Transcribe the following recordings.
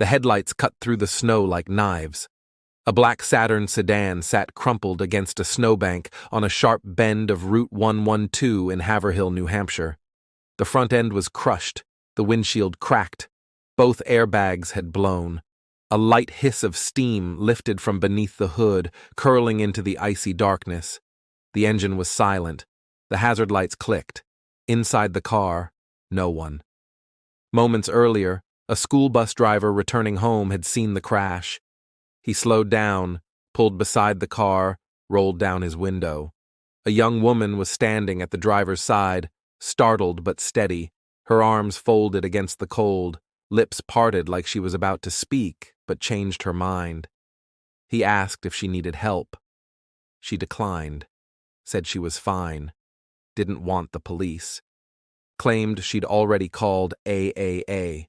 The headlights cut through the snow like knives. A black Saturn sedan sat crumpled against a snowbank on a sharp bend of Route 112 in Haverhill, New Hampshire. The front end was crushed, the windshield cracked. Both airbags had blown. A light hiss of steam lifted from beneath the hood, curling into the icy darkness. The engine was silent. The hazard lights clicked. Inside the car, no one. Moments earlier, a school bus driver returning home had seen the crash. He slowed down, pulled beside the car, rolled down his window. A young woman was standing at the driver's side, startled but steady, her arms folded against the cold, lips parted like she was about to speak, but changed her mind. He asked if she needed help. She declined, said she was fine, didn't want the police, claimed she'd already called AAA.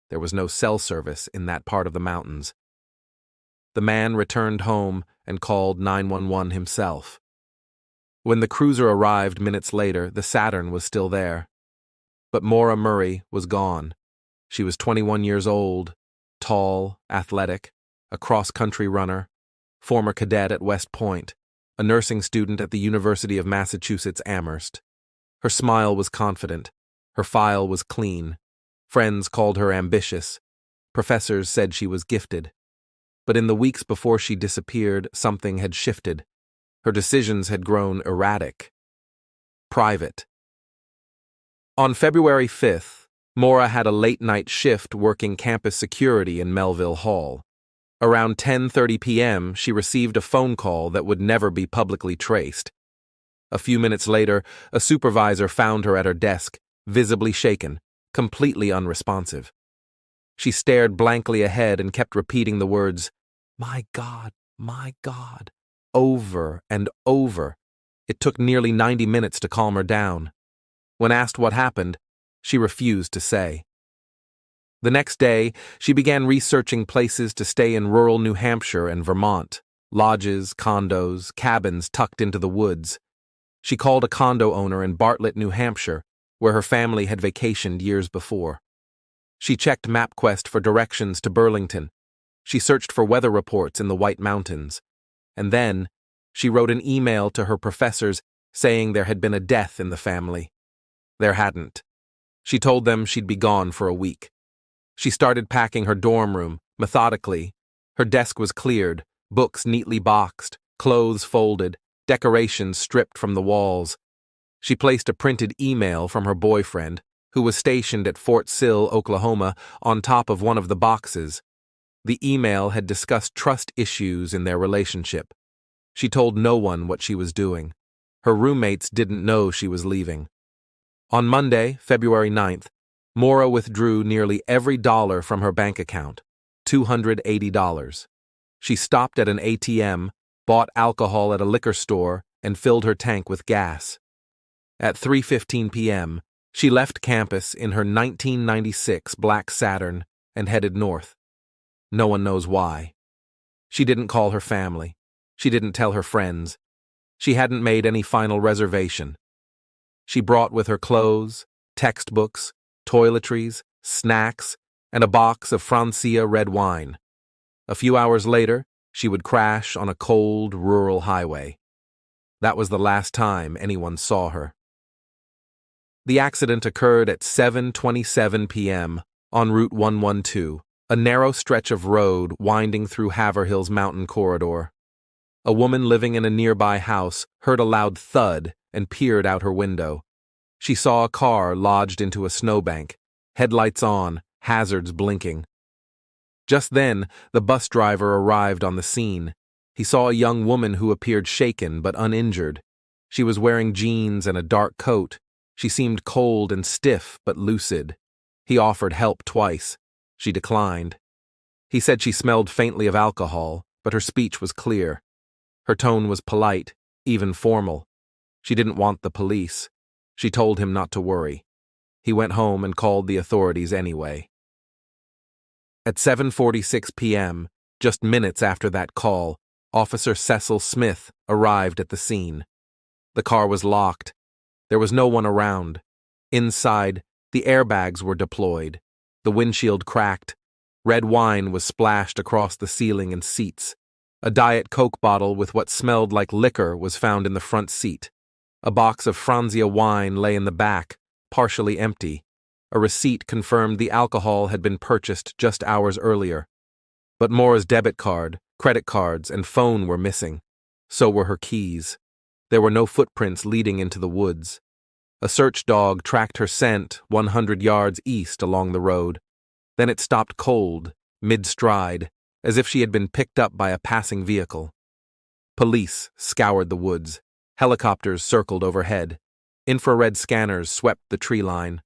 There was no cell service in that part of the mountains. The man returned home and called 911 himself. When the cruiser arrived minutes later, the Saturn was still there. But Maura Murray was gone. She was 21 years old, tall, athletic, a cross-country runner, former cadet at West Point, a nursing student at the University of Massachusetts Amherst. Her smile was confident. Her file was clean. Friends called her ambitious. Professors said she was gifted. But in the weeks before she disappeared, something had shifted. Her decisions had grown erratic. Private. On February 5th, Maura had a late-night shift working campus security in Melville Hall. Around 10:30 p.m., she received a phone call that would never be publicly traced. A few minutes later, a supervisor found her at her desk, visibly shaken, completely unresponsive. She stared blankly ahead and kept repeating the words, my God, over and over. It took nearly 90 minutes to calm her down. When asked what happened, she refused to say. The next day, she began researching places to stay in rural New Hampshire and Vermont, lodges, condos, cabins tucked into the woods. She called a condo owner in Bartlett, New Hampshire, where her family had vacationed years before. She checked MapQuest for directions to Burlington. She searched for weather reports in the White Mountains. And then, she wrote an email to her professors saying there had been a death in the family. There hadn't. She told them she'd be gone for a week. She started packing her dorm room, methodically. Her desk was cleared, books neatly boxed, clothes folded, decorations stripped from the walls. She placed a printed email from her boyfriend, who was stationed at Fort Sill, Oklahoma, on top of one of the boxes. The email had discussed trust issues in their relationship. She told no one what she was doing. Her roommates didn't know she was leaving. On Monday, February 9th, Maura withdrew nearly every dollar from her bank account, $280. She stopped at an ATM, bought alcohol at a liquor store, and filled her tank with gas. At 3:15 p.m., she left campus in her 1996 black Saturn and headed north. No one knows why. She didn't call her family. She didn't tell her friends. She hadn't made any final reservation. She brought with her clothes, textbooks, toiletries, snacks, and a box of Francia red wine. A few hours later, she would crash on a cold, rural highway. That was the last time anyone saw her. The accident occurred at 7:27 p.m. on Route 112, a narrow stretch of road winding through Haverhill's mountain corridor. A woman living in a nearby house heard a loud thud and peered out her window. She saw a car lodged into a snowbank, headlights on, hazards blinking. Just then, the bus driver arrived on the scene. He saw a young woman who appeared shaken but uninjured. She was wearing jeans and a dark coat. She seemed cold and stiff but lucid. He offered help twice. She declined. He said she smelled faintly of alcohol, but her speech was clear. Her tone was polite, even formal. She didn't want the police. She told him not to worry. He went home and called the authorities anyway. At 7:46 p.m., just minutes after that call, Officer Cecil Smith arrived at the scene. The car was locked. There was no one around. Inside, the airbags were deployed. The windshield cracked. Red wine was splashed across the ceiling and seats. A Diet Coke bottle with what smelled like liquor was found in the front seat. A box of Franzia wine lay in the back, partially empty. A receipt confirmed the alcohol had been purchased just hours earlier. But Maura's debit card, credit cards, and phone were missing. So were her keys. There were no footprints leading into the woods. A search dog tracked her scent 100 yards east along the road. Then it stopped cold, mid-stride, as if she had been picked up by a passing vehicle. Police scoured the woods. Helicopters circled overhead. Infrared scanners swept the tree line.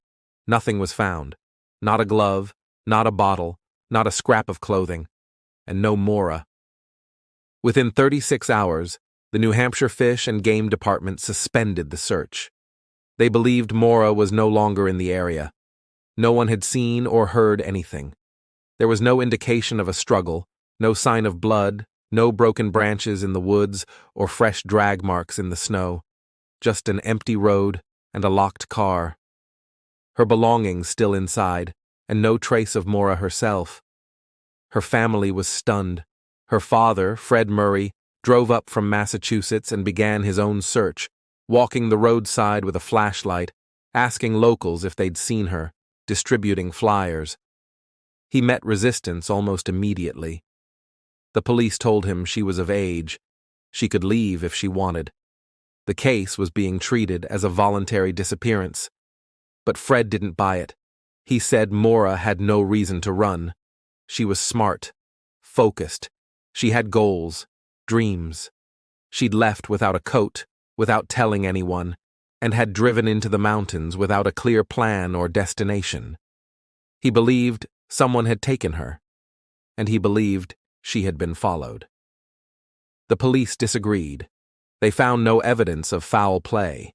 Nothing was found. Not a glove, not a bottle, not a scrap of clothing, and no Maura. Within 36 hours, the New Hampshire Fish and Game Department suspended the search. They believed Maura was no longer in the area. No one had seen or heard anything. There was no indication of a struggle, no sign of blood, no broken branches in the woods or fresh drag marks in the snow. Just an empty road and a locked car. Her belongings still inside, and no trace of Maura herself. Her family was stunned. Her father, Fred Murray, drove up from Massachusetts and began his own search, walking the roadside with a flashlight, asking locals if they'd seen her, distributing flyers. He met resistance almost immediately. The police told him she was of age. She could leave if she wanted. The case was being treated as a voluntary disappearance. But Fred didn't buy it. He said Maura had no reason to run. She was smart, focused. She had goals, dreams. She'd left without a coat, without telling anyone, and had driven into the mountains without a clear plan or destination. He believed someone had taken her, and he believed she had been followed. The police disagreed. They found no evidence of foul play.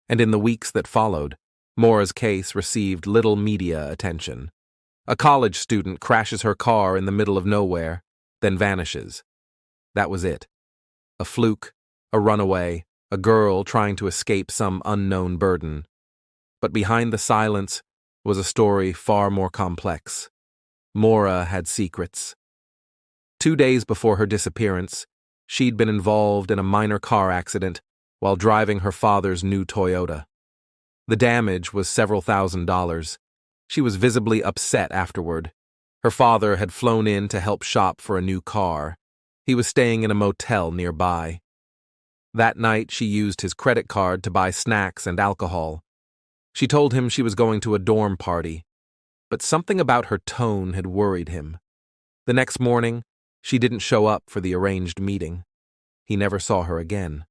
And in the weeks that followed, Maura's case received little media attention. A college student crashes her car in the middle of nowhere, then vanishes. That was it. A fluke, a runaway, a girl trying to escape some unknown burden. But behind the silence was a story far more complex. Maura had secrets. 2 days before her disappearance, she'd been involved in a minor car accident while driving her father's new Toyota. The damage was several $1,000s. She was visibly upset afterward. Her father had flown in to help shop for a new car. He was staying in a motel nearby. That night, she used his credit card to buy snacks and alcohol. She told him she was going to a dorm party, but something about her tone had worried him. The next morning, she didn't show up for the arranged meeting. He never saw her again.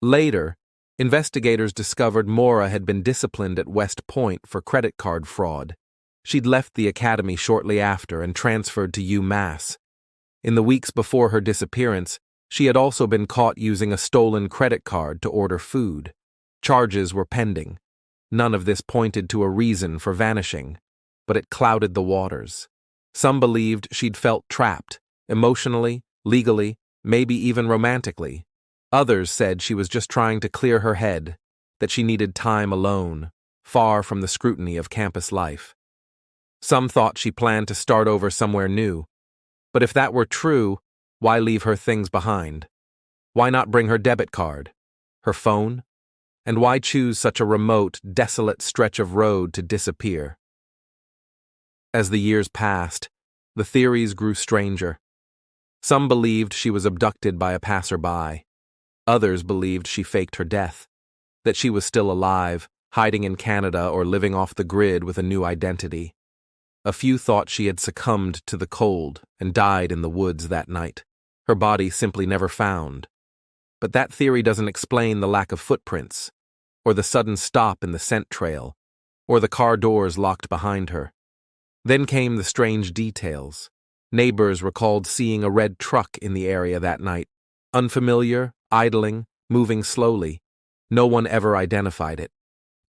Later, investigators discovered Maura had been disciplined at West Point for credit card fraud. She'd left the academy shortly after and transferred to UMass. In the weeks before her disappearance, she had also been caught using a stolen credit card to order food. Charges were pending. None of this pointed to a reason for vanishing, but it clouded the waters. Some believed she'd felt trapped, emotionally, legally, maybe even romantically. Others said she was just trying to clear her head, that she needed time alone, far from the scrutiny of campus life. Some thought she planned to start over somewhere new. But if that were true, why leave her things behind? Why not bring her debit card? Her phone? And why choose such a remote, desolate stretch of road to disappear? As the years passed, the theories grew stranger. Some believed she was abducted by a passerby. Others believed she faked her death, that she was still alive, hiding in Canada or living off the grid with a new identity. A few thought she had succumbed to the cold and died in the woods that night, her body simply never found. But that theory doesn't explain the lack of footprints, or the sudden stop in the scent trail, or the car doors locked behind her. Then came the strange details. Neighbors recalled seeing a red truck in the area that night, unfamiliar, idling, moving slowly. No one ever identified it.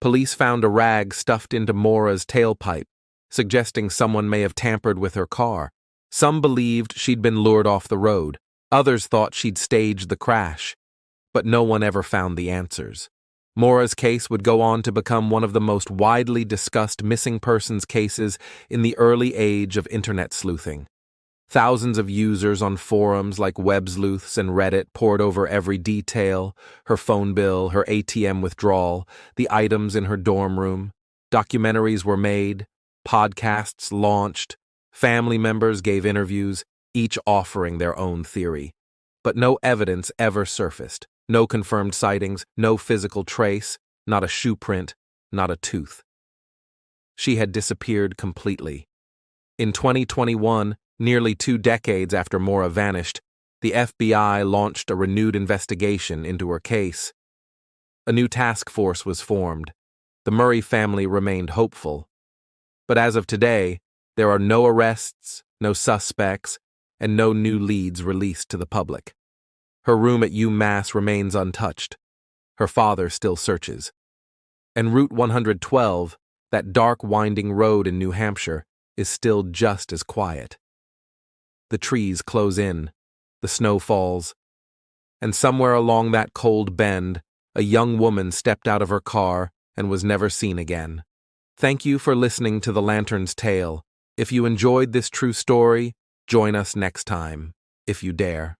Police found a rag stuffed into Maura's tailpipe, suggesting someone may have tampered with her car. Some believed she'd been lured off the road. Others thought she'd staged the crash. But no one ever found the answers. Maura's case would go on to become one of the most widely discussed missing persons cases in the early age of internet sleuthing. Thousands of users on forums like Websleuths and Reddit pored over every detail: her phone bill, her ATM withdrawal, the items in her dorm room. Documentaries were made, podcasts launched, family members gave interviews, each offering their own theory. But no evidence ever surfaced. No confirmed sightings, no physical trace, not a shoe print, not a tooth. She had disappeared completely. In 2021, nearly 2 decades after Maura vanished, the FBI launched a renewed investigation into her case. A new task force was formed. The Murray family remained hopeful. But as of today, there are no arrests, no suspects, and no new leads released to the public. Her room at UMass remains untouched. Her father still searches. And Route 112, that dark winding road in New Hampshire, is still just as quiet. The trees close in, the snow falls, and somewhere along that cold bend, a young woman stepped out of her car and was never seen again. Thank you for listening to The Lantern's Tale. If you enjoyed this true story, join us next time, if you dare.